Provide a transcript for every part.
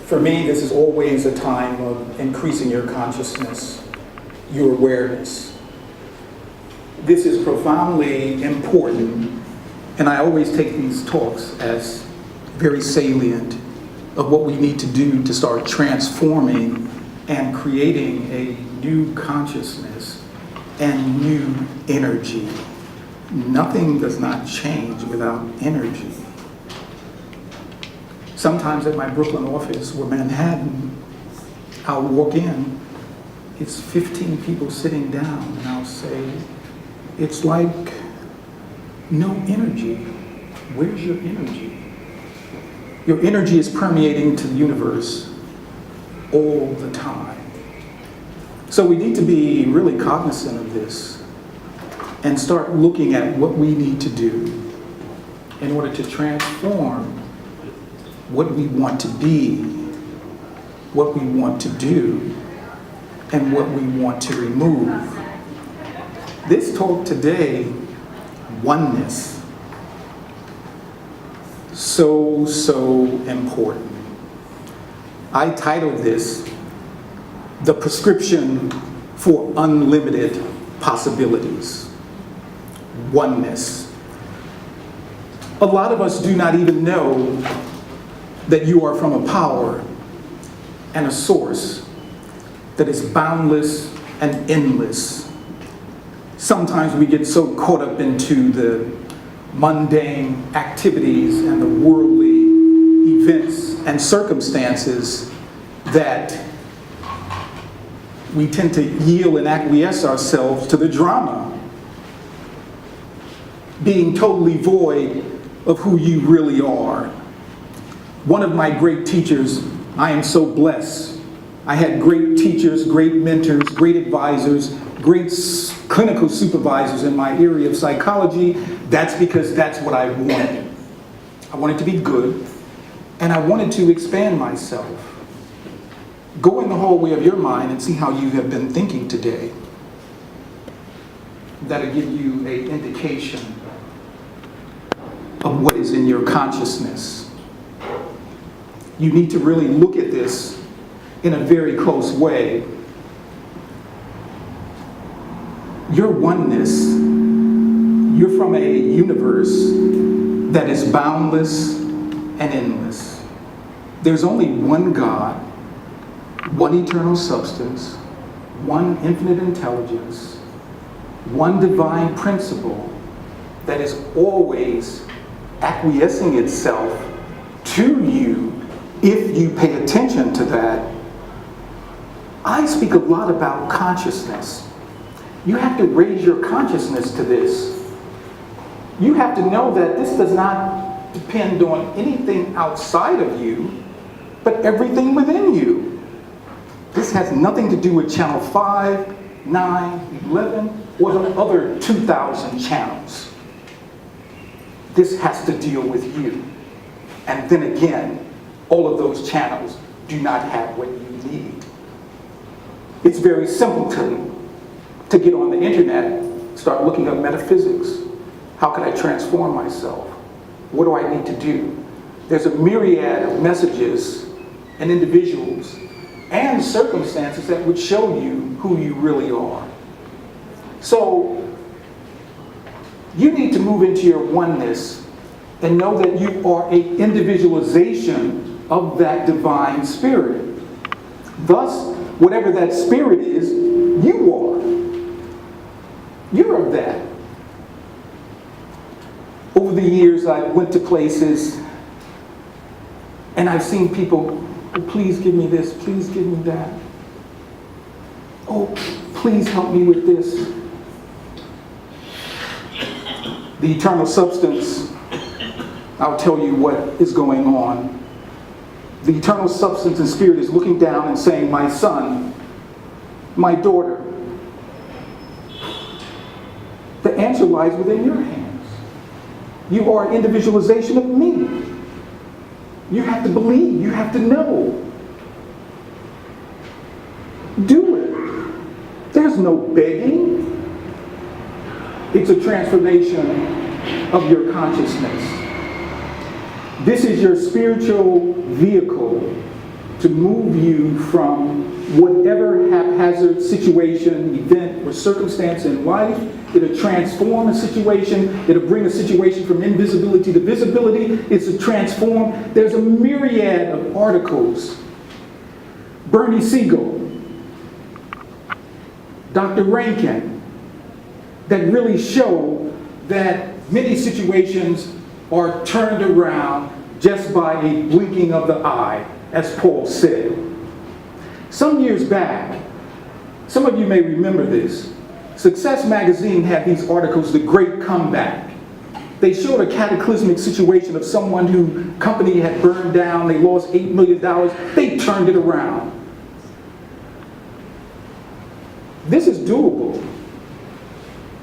For me, this is always a time of increasing your consciousness, your awareness. This is profoundly important, and I always take these talks as very salient of what we need to do to start transforming and creating a new consciousness and new energy. Nothing does not change without energy. Sometimes at my Brooklyn office, or Manhattan, I'll walk in, it's 15 people sitting down, and I'll say, it's like no energy. Where's your energy? Your energy is permeating to the universe all the time. So we need to be really cognizant of this and start looking at what we need to do in order to transform what we want to be, what we want to do, and what we want to remove. This talk today, oneness, so important. I titled this, The Prescription for Unlimited Possibilities. Oneness. A lot of us do not even know that you are from a power and a source that is boundless and endless. Sometimes we get so caught up into the mundane activities and the worldly events and circumstances that we tend to yield and acquiesce ourselves to the drama, being totally void of who you really are. One of my great teachers, I am so blessed. I had great teachers, great mentors, great advisors, great clinical supervisors in my area of psychology. That's because that's what I wanted. I wanted to be good, and I wanted to expand myself. Go in the hallway of your mind and see how you have been thinking today. That'll give you an indication of what is in your consciousness. You need to really look at this in a very close way. Your oneness, you're from a universe that is boundless and endless. There's only one God, one eternal substance, one infinite intelligence, one divine principle that is always acquiescing itself to you if you pay attention to that. I speak a lot about consciousness. You have to raise your consciousness to this. You have to know that this does not depend on anything outside of you, but everything within you. This has nothing to do with channel 5, 9, 11, or the other 2,000 channels. This has to deal with you. And then again, all of those channels do not have what you need. It's very simple to get on the internet, start looking up metaphysics. How can I transform myself? What do I need to do? There's a myriad of messages and individuals and circumstances that would show you who you really are. So you need to move into your oneness and know that you are an individualization of that divine spirit. Thus, whatever that spirit is, you are. You're of that. Over the years, I went to places and I've seen people, oh, please give me this, please give me that. Oh, please help me with this. The eternal substance, I'll tell you what is going on. The eternal substance and spirit is looking down and saying, my son, my daughter. The answer lies within your hands. You are an individualization of me. You have to believe, you have to know. Do it. There's no begging. It's a transformation of your consciousness. This is your spiritual vehicle to move you from whatever haphazard situation, event, or circumstance in life. It'll transform a situation. It'll bring a situation from invisibility to visibility. It's a transform. There's a myriad of articles. Bernie Siegel, Dr. Rankin, that really show that many situations are turned around just by a blinking of the eye, as Paul said. Some years back, some of you may remember this, Success Magazine had these articles, The Great Comeback. They showed a cataclysmic situation of someone whose company had burned down, they lost $8 million, they turned it around. This is doable,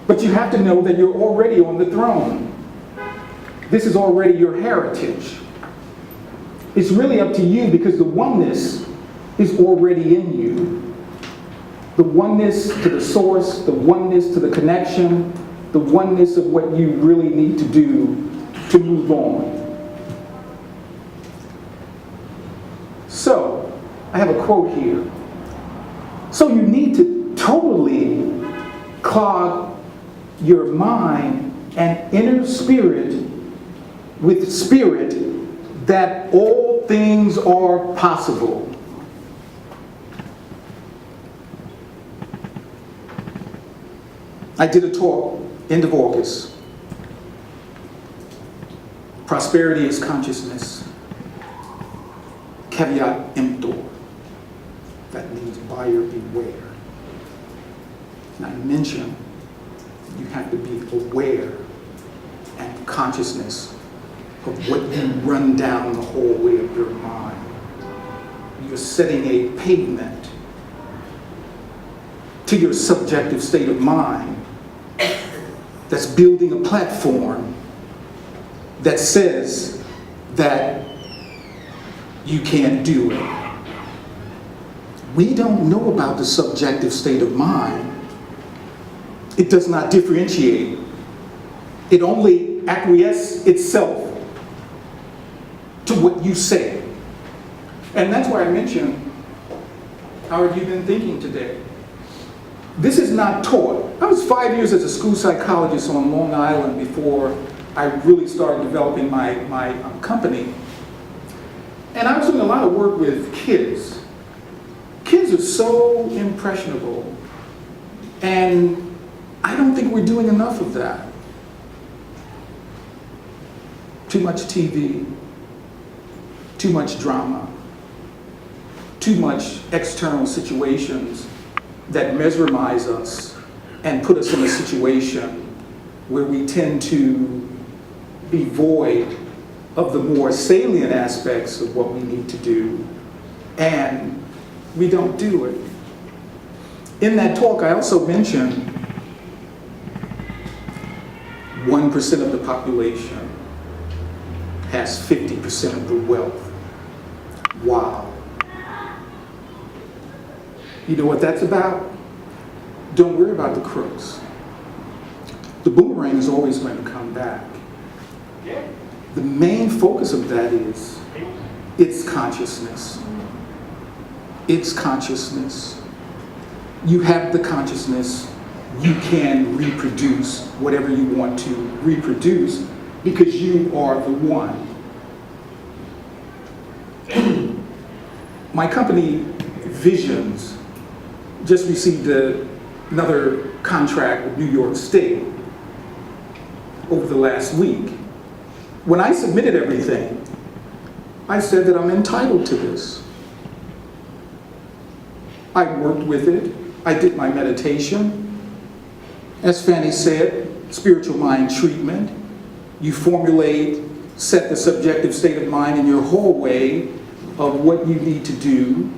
but you have to know that you're already on the throne. This is already your heritage. It's really up to you because the oneness is already in you. The oneness to the source, the oneness to the connection, the oneness of what you really need to do to move on. So, I have a quote here. So you need to totally clog your mind and inner spirit with spirit that all things are possible. I did a talk end of August. Prosperity is consciousness. Caveat emptor. That means buyer beware. And I mentioned you have to be aware and consciousness of what you run down the hallway of your mind. You're setting a pavement to your subjective state of mind that's building a platform that says that you can't do it. We don't know about the subjective state of mind. It does not differentiate. It only acquiesces itself to what you say. And that's why I mentioned, how have you been thinking today? This is not taught. I was 5 years as a school psychologist on Long Island before I really started developing my company. And I was doing a lot of work with kids. Kids are so impressionable, and I don't think we're doing enough of that. Too much TV, too much drama, too much external situations that mesmerize us and put us in a situation where we tend to be void of the more salient aspects of what we need to do, and we don't do it. In that talk, I also mentioned 1% of the population has 50% of the wealth. Wow. You know what that's about? Don't worry about the crooks. The boomerang is always going to come back. The main focus of that is it's consciousness. It's consciousness. You have the consciousness. You can reproduce whatever you want to reproduce because you are the one. My company, Visions, just received another contract with New York State over the last week. When I submitted everything, I said that I'm entitled to this. I worked with it. I did my meditation. As Fanny said, spiritual mind treatment. You formulate, set the subjective state of mind in your hallway of what you need to do.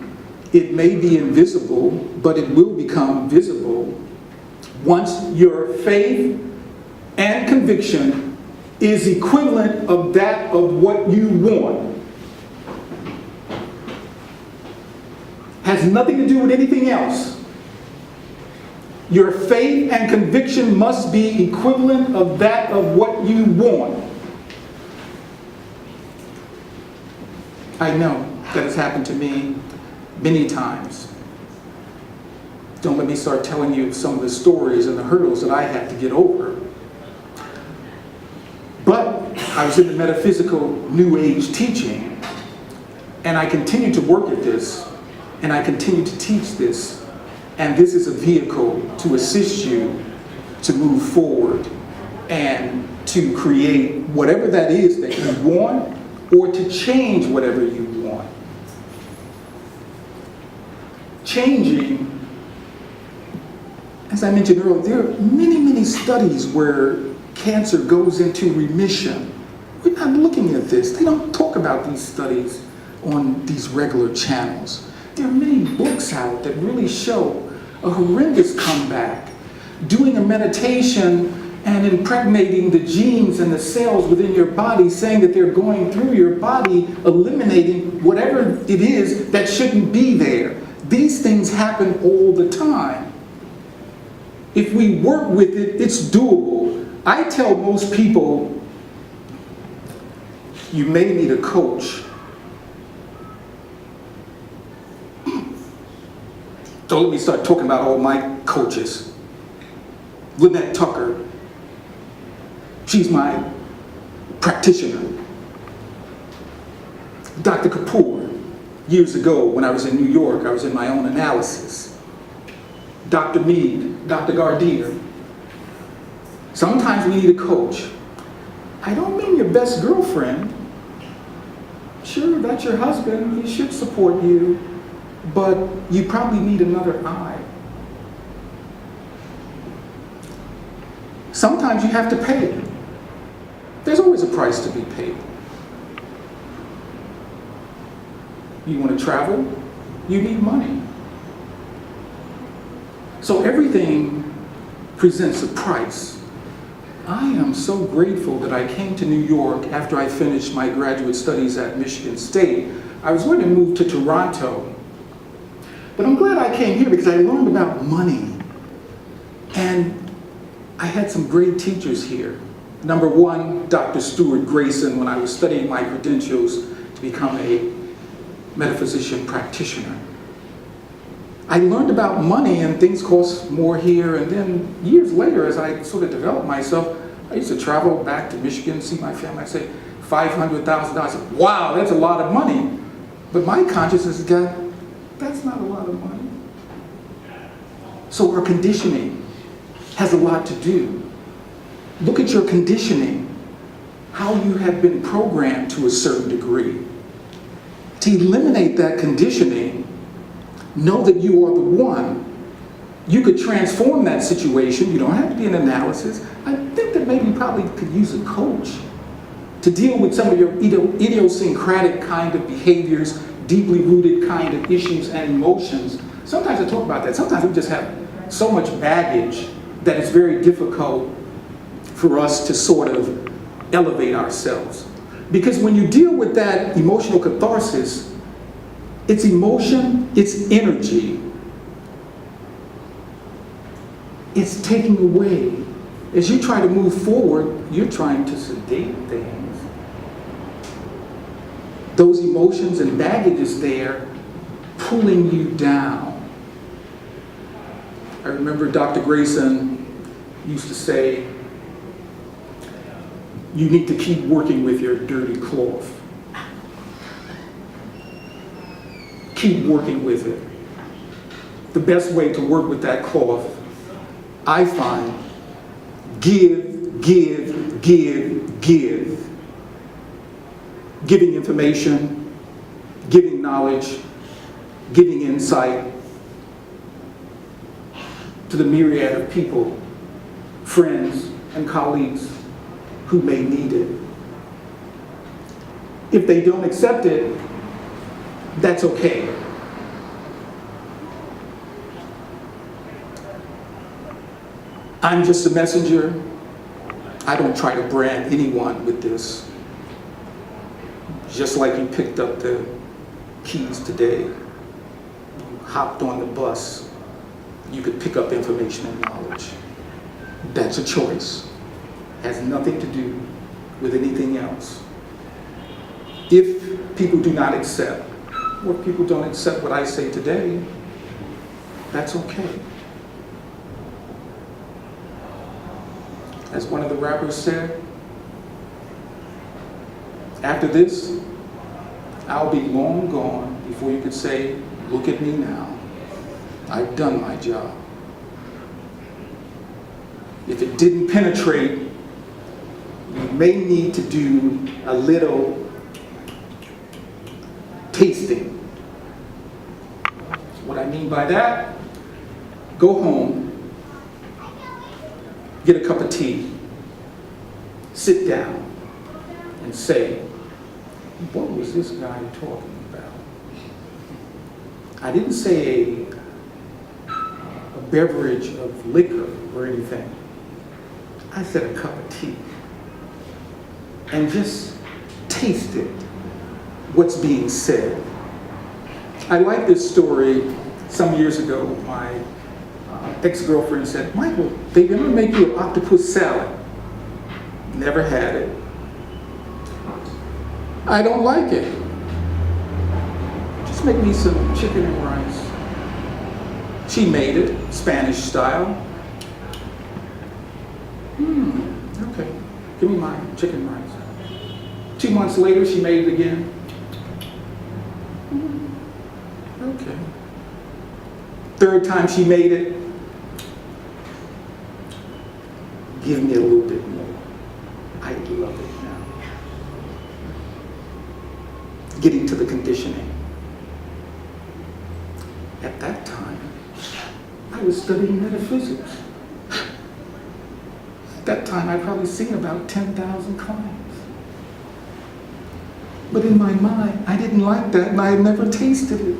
It may be invisible, but it will become visible once your faith and conviction is equivalent of that of what you want. Has nothing to do with anything else. Your faith and conviction must be equivalent of that of what you want. I know that has happened to me many times. Don't let me start telling you some of the stories and the hurdles that I had to get over. But I was in the metaphysical New Age teaching, and I continue to work at this, and I continue to teach this, and this is a vehicle to assist you to move forward and to create whatever that is that you want, or to change whatever you want. Changing, as I mentioned earlier, there are many, many studies where cancer goes into remission. We're not looking at this. They don't talk about these studies on these regular channels. There are many books out that really show a horrendous comeback. Doing a meditation and impregnating the genes and the cells within your body, saying that they're going through your body, eliminating whatever it is that shouldn't be there. These things happen all the time. If we work with it, it's doable. I tell most people, you may need a coach. So let me start talking about all my coaches. Lynette Tucker, she's my practitioner. Dr. Kapoor, years ago when I was in New York, I was in my own analysis. Dr. Mead, Dr. Gardier. Sometimes we need a coach. I don't mean your best girlfriend. Sure, that's your husband, he should support you, but you probably need another eye. Sometimes you have to pay. There's always a price to be paid. You want to travel? You need money. So everything presents a price. I am so grateful that I came to New York after I finished my graduate studies at Michigan State. I was going to move to Toronto, but I'm glad I came here because I learned about money. And I had some great teachers here. Number one, Dr. Stuart Grayson, when I was studying my credentials to become a metaphysician practitioner. I learned about money, and things cost more here, and then years later, as I sort of developed myself, I used to travel back to Michigan, see my family. I say, $500,000. Wow, that's a lot of money. But my consciousness got, that's not a lot of money. So our conditioning has a lot to do. Look at your conditioning, how you have been programmed to a certain degree. To eliminate that conditioning, know that you are the one. You could transform that situation. You don't have to be an analysis. I think that maybe you probably could use a coach to deal with some of your idiosyncratic kind of behaviors, deeply rooted kind of issues and emotions. Sometimes I talk about that. Sometimes we just have so much baggage that it's very difficult for us to sort of elevate ourselves. Because when you deal with that emotional catharsis, it's emotion, it's energy. It's taking away. As you try to move forward, you're trying to sedate things. Those emotions and baggage is there pulling you down. I remember Dr. Grayson used to say, you need to keep working with your dirty cloth. Keep working with it. The best way to work with that cloth, I find, give, give, give, give. Giving information, giving knowledge, giving insight to the myriad of people, friends and colleagues who may need it. If they don't accept it, that's okay. I'm just a messenger. I don't try to brand anyone with this. Just like you picked up the keys today, you hopped on the bus, you could pick up information and knowledge. That's a choice. Has nothing to do with anything else. If people do not accept, or if people don't accept what I say today, that's okay. As one of the rappers said, after this, I'll be long gone before you could say, look at me now. I've done my job. If it didn't penetrate, you may need to do a little tasting. What I mean by that, go home, get a cup of tea, sit down, and say, what was this guy talking about? I didn't say a beverage of liquor or anything. I said a cup of tea. And just tasted what's being said. I like this story. Some years ago, my ex-girlfriend said, Michael, they gonna make you an octopus salad. Never had it. I don't like it. Just make me some chicken and rice. She made it, Spanish style. Okay, give me my chicken rice. 2 months later, she made it again. Okay. Third time she made it, give me a little bit more. I love it now. Getting to the conditioning. At that time, I was studying metaphysics. At that time, I'd probably seen about 10,000 clients. But in my mind, I didn't like that and I had never tasted it.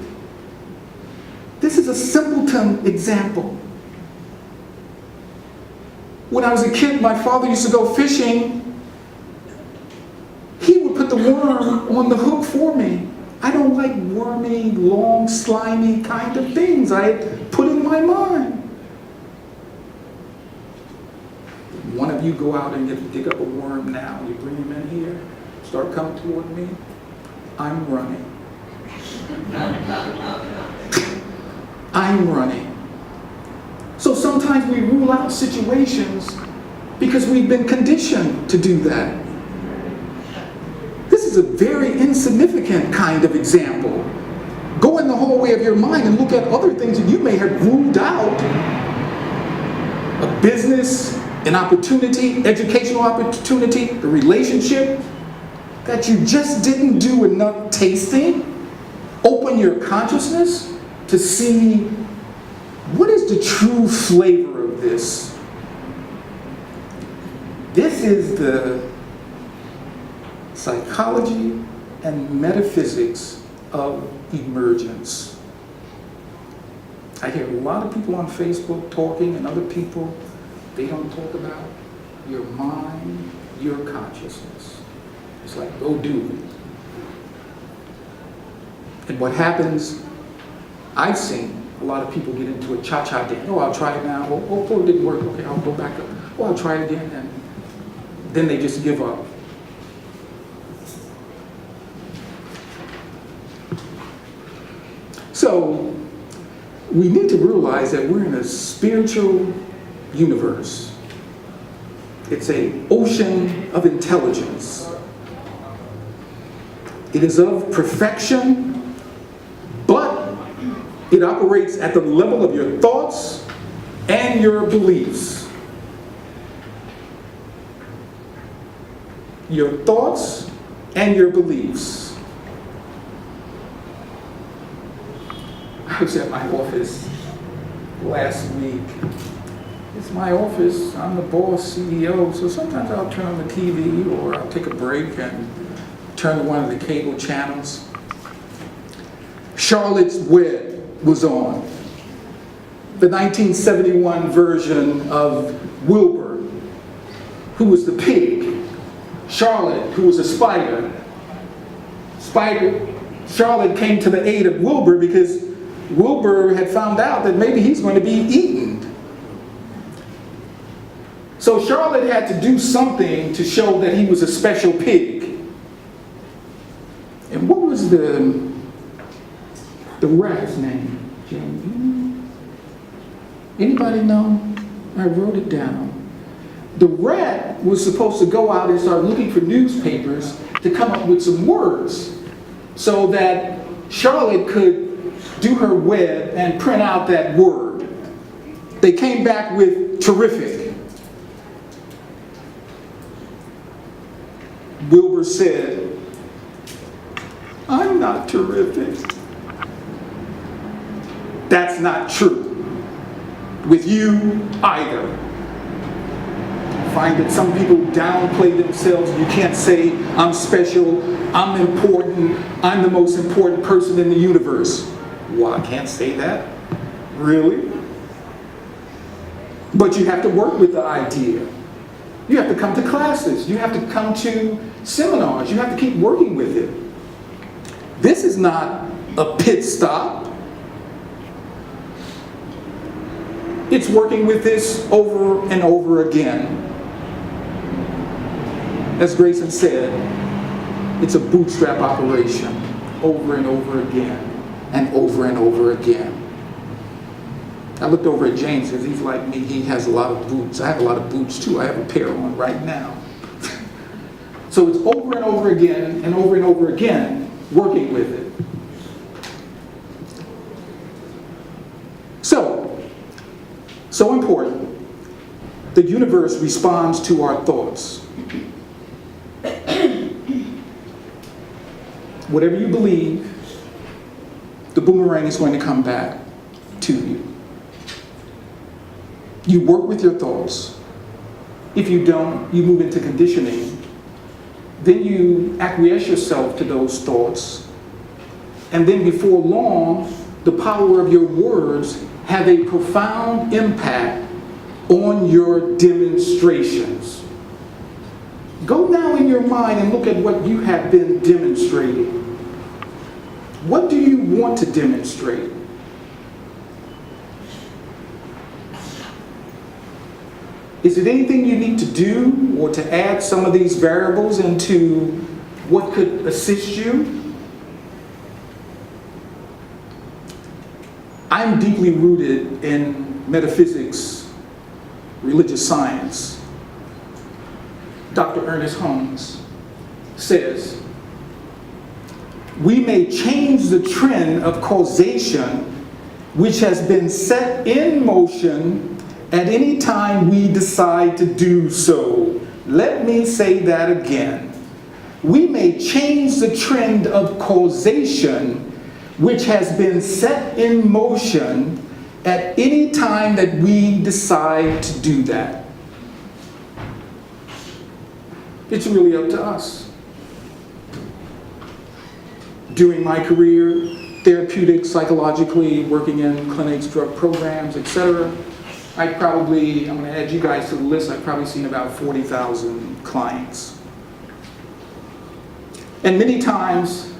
This is a simpleton example. When I was a kid, my father used to go fishing. He would put the worm on the hook for me. I don't like wormy, long, slimy kind of things I had put in my mind. One of you go out and dig up a worm now. You bring him in here, start coming toward me. I'm running. I'm running. So sometimes we rule out situations because we've been conditioned to do that. This is a very insignificant kind of example. Go in the hallway of your mind and look at other things that you may have ruled out. A business, an opportunity, educational opportunity, a relationship that you just didn't do enough tasting. Open your consciousness to see what is the true flavor of this. This is the psychology and metaphysics of emergence. I hear a lot of people on Facebook talking, and other people, they don't talk about your mind, your consciousness. It's like, go do it. And what happens, I've seen a lot of people get into a cha-cha dance. Oh, I'll try it now. Oh, it didn't work. Okay, I'll go back up. Oh, I'll try it again. And then they just give up. So we need to realize that we're in a spiritual universe. It's an ocean of intelligence. It is of perfection, but it operates at the level of your thoughts and your beliefs. Your thoughts and your beliefs. I was at my office last week. It's my office, I'm the boss, CEO, so sometimes I'll turn on the TV or I'll take a break and turn to one of the cable channels. Charlotte's Web was on. The 1971 version of Wilbur, who was the pig. Charlotte, who was a spider. Charlotte came to the aid of Wilbur because Wilbur had found out that maybe he's going to be eaten. So Charlotte had to do something to show that he was a special pig. is the rat's name? James? Anybody know? I wrote it down. The rat was supposed to go out and start looking for newspapers to come up with some words so that Charlotte could do her web and print out that word. They came back with terrific. Wilbur said, "I'm not terrific." That's not true with you either. I find that some people downplay themselves. You can't say, "I'm special, I'm important, I'm the most important person in the universe." Well, I can't say that. Really? But you have to work with the idea. You have to come to classes. You have to come to seminars. You have to keep working with it. This is not a pit stop. It's working with this over and over again. As Grayson said, it's a bootstrap operation over and over again and over and over again. I looked over at James because he's like me. He has a lot of boots. I have a lot of boots too. I have a pair on right now. So it's over and over again and over again working with it. So important. The universe responds to our thoughts. Whatever you believe, the boomerang is going to come back to you. You work with your thoughts. If you don't, you move into conditioning. Then you acquiesce yourself to those thoughts. And then before long, the power of your words have a profound impact on your demonstrations. Go now in your mind and look at what you have been demonstrating. What do you want to demonstrate? Is it anything you need to do or to add some of these variables into what could assist you? I'm deeply rooted in metaphysics, religious science. Dr. Ernest Holmes says, "We may change the trend of causation which has been set in motion at any time we decide to do so." Let me say that again. We may change the trend of causation which has been set in motion at any time that we decide to do that. It's really up to us. During my career, therapeutic, psychologically, working in clinics, drug programs, etc., I'm going to add you guys to the list, I've probably seen about 40,000 clients. And many times,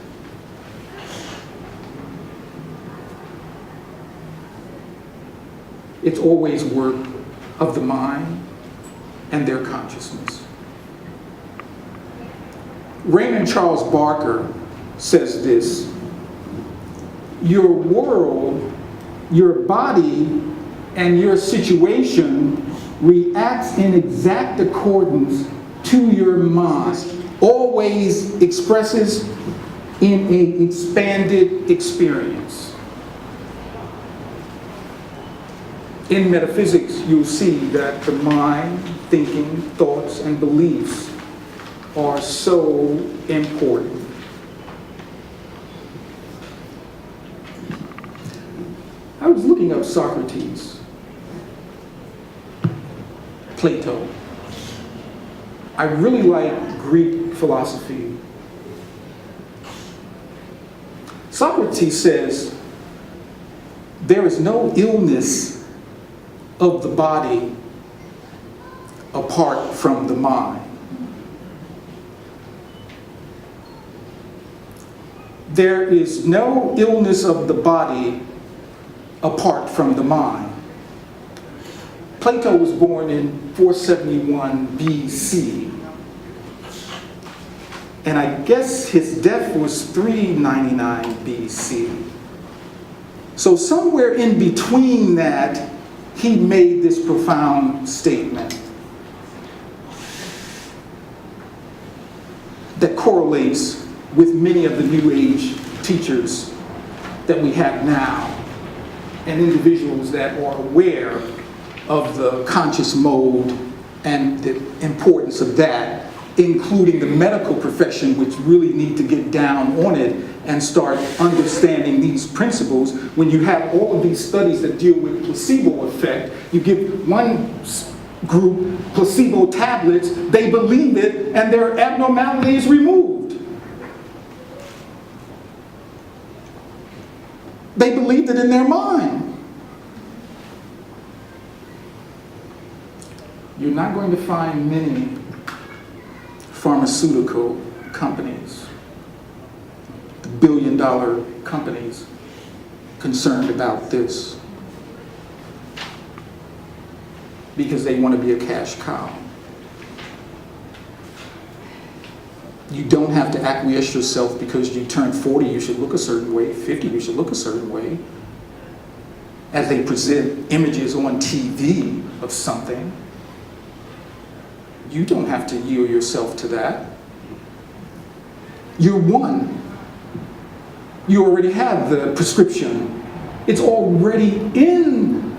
it's always work of the mind and their consciousness. Raymond Charles Barker says this: your world, your body, and your situation reacts in exact accordance to your mind, always expresses in an expanded experience. In metaphysics, you'll see that the mind, thinking, thoughts, and beliefs are so important. I was looking up Socrates, Plato. I really like Greek philosophy. Socrates says, there is no illness of the body apart from the mind. There is no illness of the body apart from the mind. Plato was born in 471 BC. And I guess his death was 399 BC. So somewhere in between that, he made this profound statement that correlates with many of the New Age teachers that we have now, and individuals that are aware of the conscious mode and the importance of that, including the medical profession, which really need to get down on it and start understanding these principles. When you have all of these studies that deal with placebo effect, you give one group placebo tablets, they believe it, and their abnormality is removed. They believed it in their mind. You're not going to find many pharmaceutical companies, the billion-dollar companies, concerned about this, because they want to be a cash cow. You don't have to acquiesce yourself because you turn 40, you should look a certain way, 50, you should look a certain way. As they present images on TV of something, you don't have to yield yourself to that. You're one. You already have the prescription. It's already in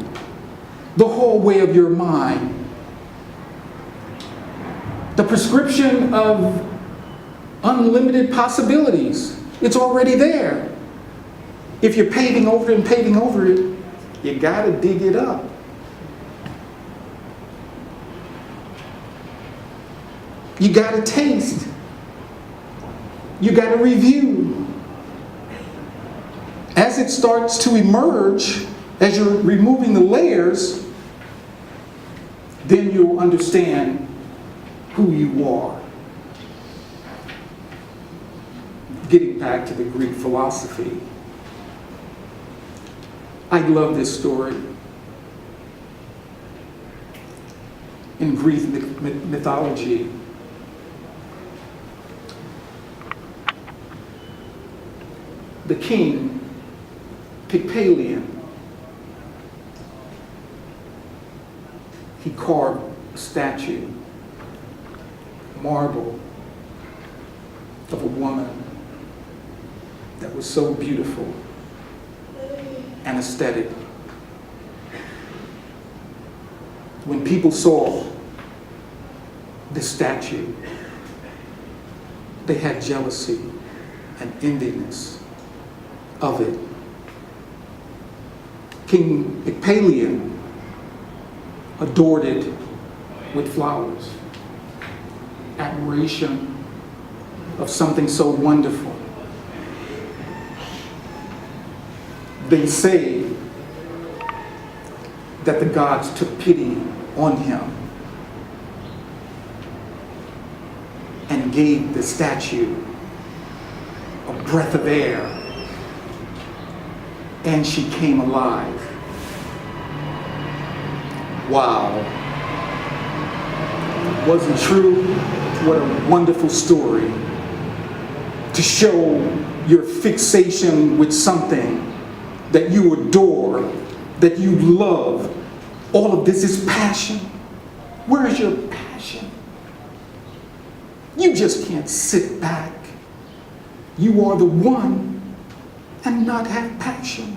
the hallway of your mind. The prescription of unlimited possibilities. It's already there. If you're paving over it and paving over it, you gotta dig it up. You gotta taste. You gotta review. As it starts to emerge, as you're removing the layers, then you'll understand who you are. Getting back to the Greek philosophy, I love this story. In Greek mythology, the king Pygmalion, he carved a statue, marble, of a woman that was so beautiful and aesthetic. When people saw this statue, they had jealousy and enviness of it. King Pygmalion adored it with flowers, admiration of something so wonderful. They say that the gods took pity on him and gave the statue a breath of air, and she came alive. Wow. Wasn't true? What a wonderful story to show your fixation with something that you adore, that you love. All of this is passion. Where is your passion? You just can't sit back. You are the one and not have passion.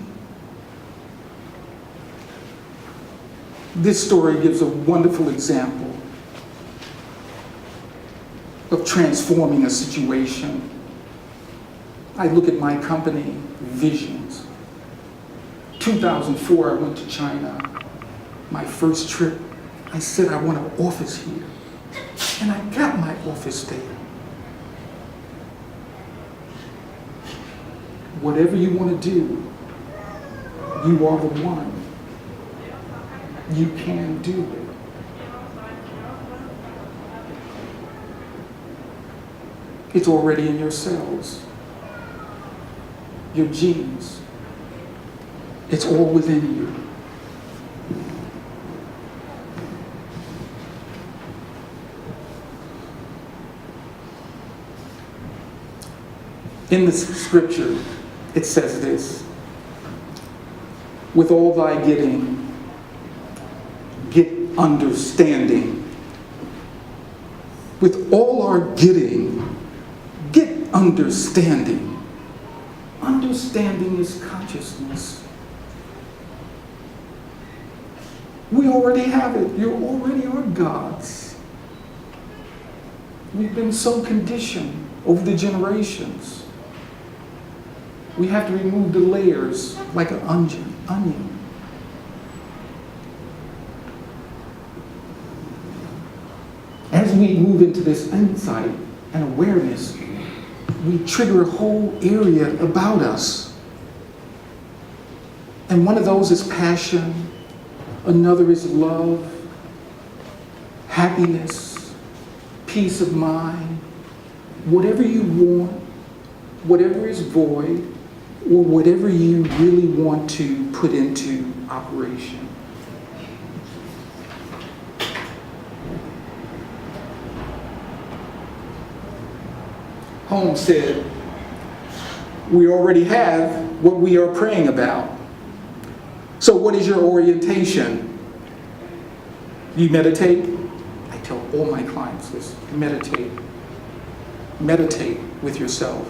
This story gives a wonderful example of transforming a situation. I look at my company, Visions. 2004, I went to China. My first trip, I said I want an office here. And I got my office there. Whatever you want to do, you are the one. You can do it. It's already in your cells, your genes. It's all within you. In the scripture, it says this: with all thy getting, get understanding. With all our getting, get understanding. Understanding is consciousness. We already have it. You already are gods. We've been so conditioned over the generations. We have to remove the layers like an onion. As we move into this insight and awareness, we trigger a whole area about us. And one of those is passion, another is love, happiness, peace of mind, whatever you want, whatever is void, or whatever you really want to put into operation. Holmes said, we already have what we are praying about. So what is your orientation? You meditate? I tell all my clients this, meditate. Meditate with yourself.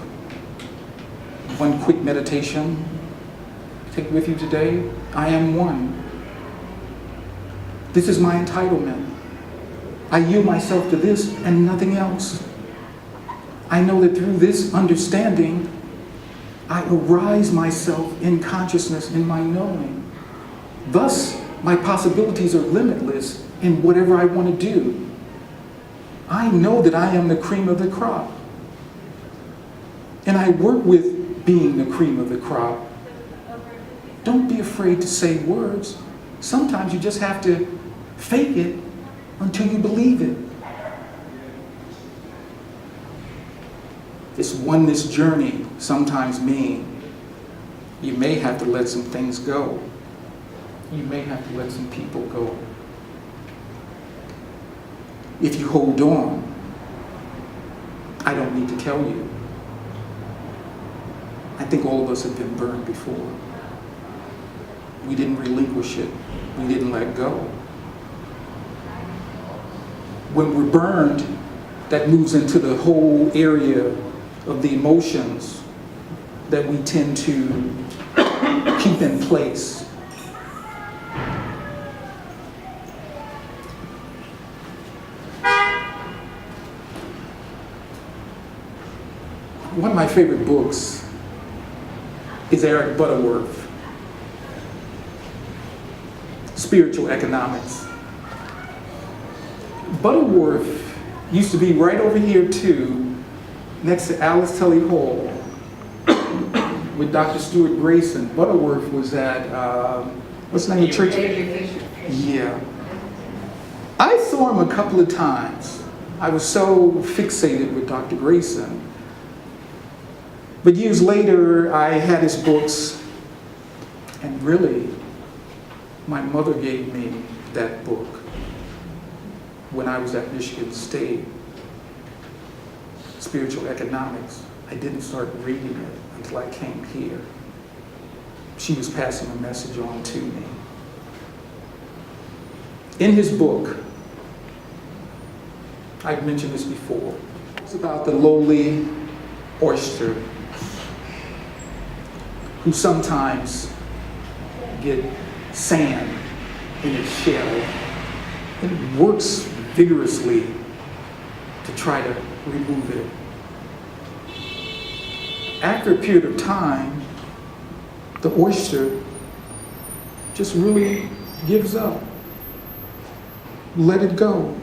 One quick meditation, take with you today. I am one. This is my entitlement. I yield myself to this and nothing else. I know that through this understanding, I arise myself in consciousness in my knowing. Thus, my possibilities are limitless in whatever I want to do. I know that I am the cream of the crop. And I work with being the cream of the crop. Don't be afraid to say words. Sometimes you just have to fake it until you believe it. This oneness journey sometimes means you may have to let some things go. You may have to let some people go. If you hold on, I don't need to tell you. I think all of us have been burned before. We didn't relinquish it. We didn't let go. When we're burned, that moves into the whole area of the emotions that we tend to keep in place. One of my favorite books is Eric Butterworth, Spiritual Economics. Butterworth used to be right over here too, next to Alice Tully Hall, with Dr. Stuart Grayson. Butterworth was at, what's the name of the church? Yeah. I saw him a couple of times. I was so fixated with Dr. Grayson. But years later, I had his books, and really, my mother gave me that book when I was at Michigan State, Spiritual Economics. I didn't start reading it until I came here. She was passing a message on to me. In his book, I've mentioned this before, it's about the lowly oyster who sometimes get sand in its shell and works vigorously to try to remove it. After a period of time, the oyster just really gives up. Let it go.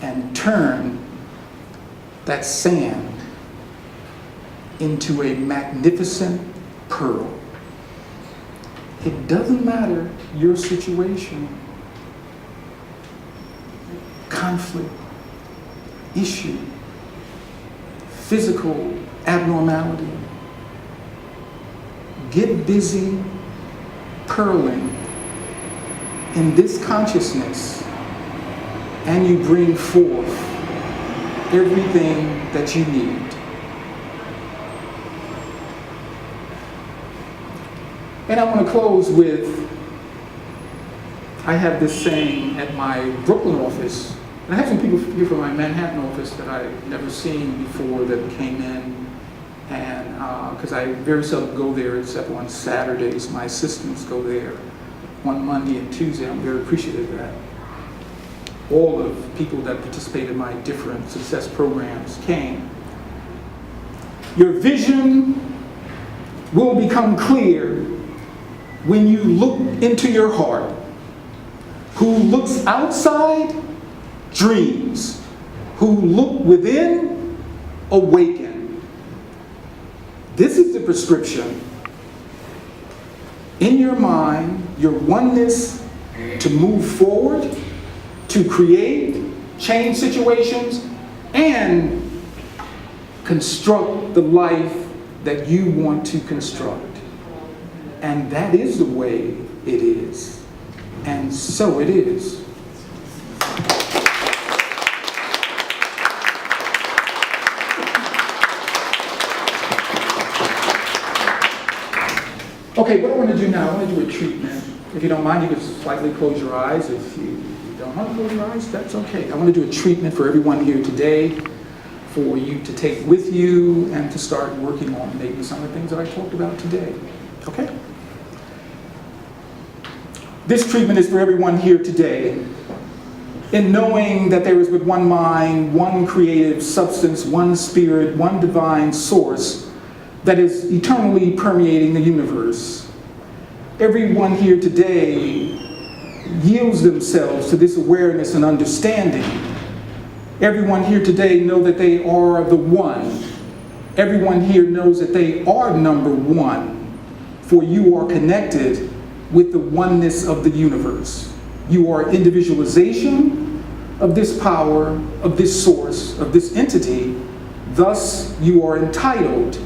And turn that sand into a magnificent pearl. It doesn't matter your situation, conflict, issue, physical abnormality. Get busy pearling in this consciousness, and you bring forth everything that you need. And I want to close with, I have this saying at my Brooklyn office, and I have some people here from my Manhattan office that I've never seen before that came in, and because I very seldom go there except on Saturdays. My assistants go there on Monday and Tuesday. I'm very appreciative of that. All of the people that participate in my different success programs came. Your vision will become clear when you look into your heart. Who looks outside dreams. Who look within awaken. This is the prescription in your mind, your oneness to move forward, to create, change situations, and construct the life that you want to construct. And that is the way it is. And so it is. Okay, what I want to do now, I want to do a treatment. If you don't mind, you can slightly close your eyes. If you don't want to close your eyes, that's okay. I want to do a treatment for everyone here today, for you to take with you and to start working on maybe some of the things that I talked about today. Okay? This treatment is for everyone here today, in knowing that there is but one mind, one creative substance, one spirit, one divine source that is eternally permeating the universe. Everyone here today yields themselves to this awareness and understanding. Everyone here today know that they are the one. Everyone here knows that they are number one, for you are connected with the oneness of the universe. You are individualization of this power, of this source, of this entity. Thus, you are entitled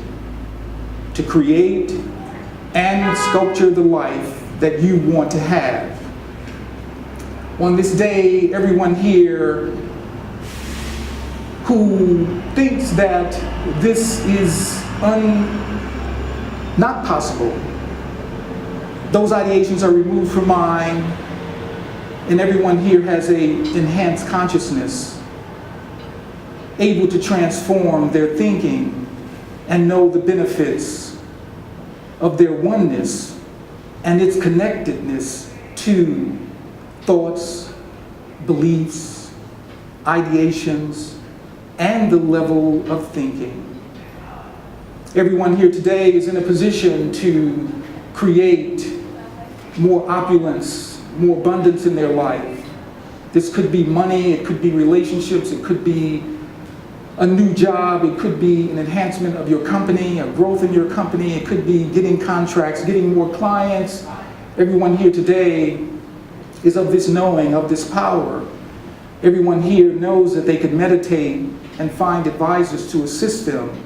to create and sculpture the life that you want to have. On this day, everyone here who thinks that this is not possible, those ideations are removed from mind, and everyone here has an enhanced consciousness, able to transform their thinking and know the benefits of their oneness and its connectedness to thoughts, beliefs, ideations, and the level of thinking. Everyone here today is in a position to create more opulence, more abundance in their life. This could be money, it could be relationships, it could be a new job, it could be an enhancement of your company, a growth in your company, it could be getting contracts, getting more clients. Everyone here today is of this knowing, of this power. Everyone here knows that they could meditate and find advisors to assist them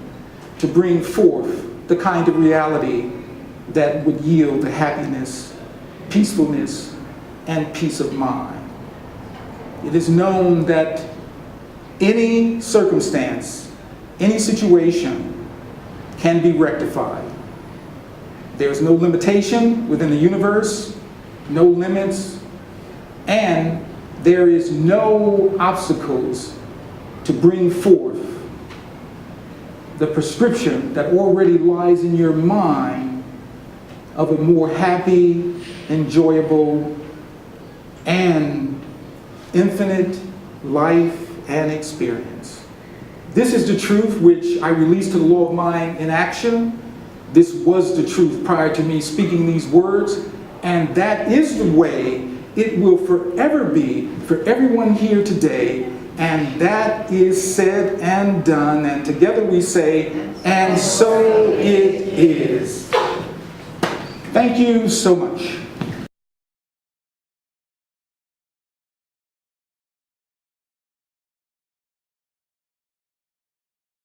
to bring forth the kind of reality that would yield the happiness, peacefulness, and peace of mind. It is known that any circumstance, any situation can be rectified. There's no limitation within the universe, no limits, and there is no obstacles to bring forth the prescription that already lies in your mind of a more happy, enjoyable, and infinite life and experience. This is the truth which I released to the law of mind in action. This was the truth prior to me speaking these words, and that is the way it will forever be for everyone here today, and that is said and done, and together we say, and so it is. Thank you so much.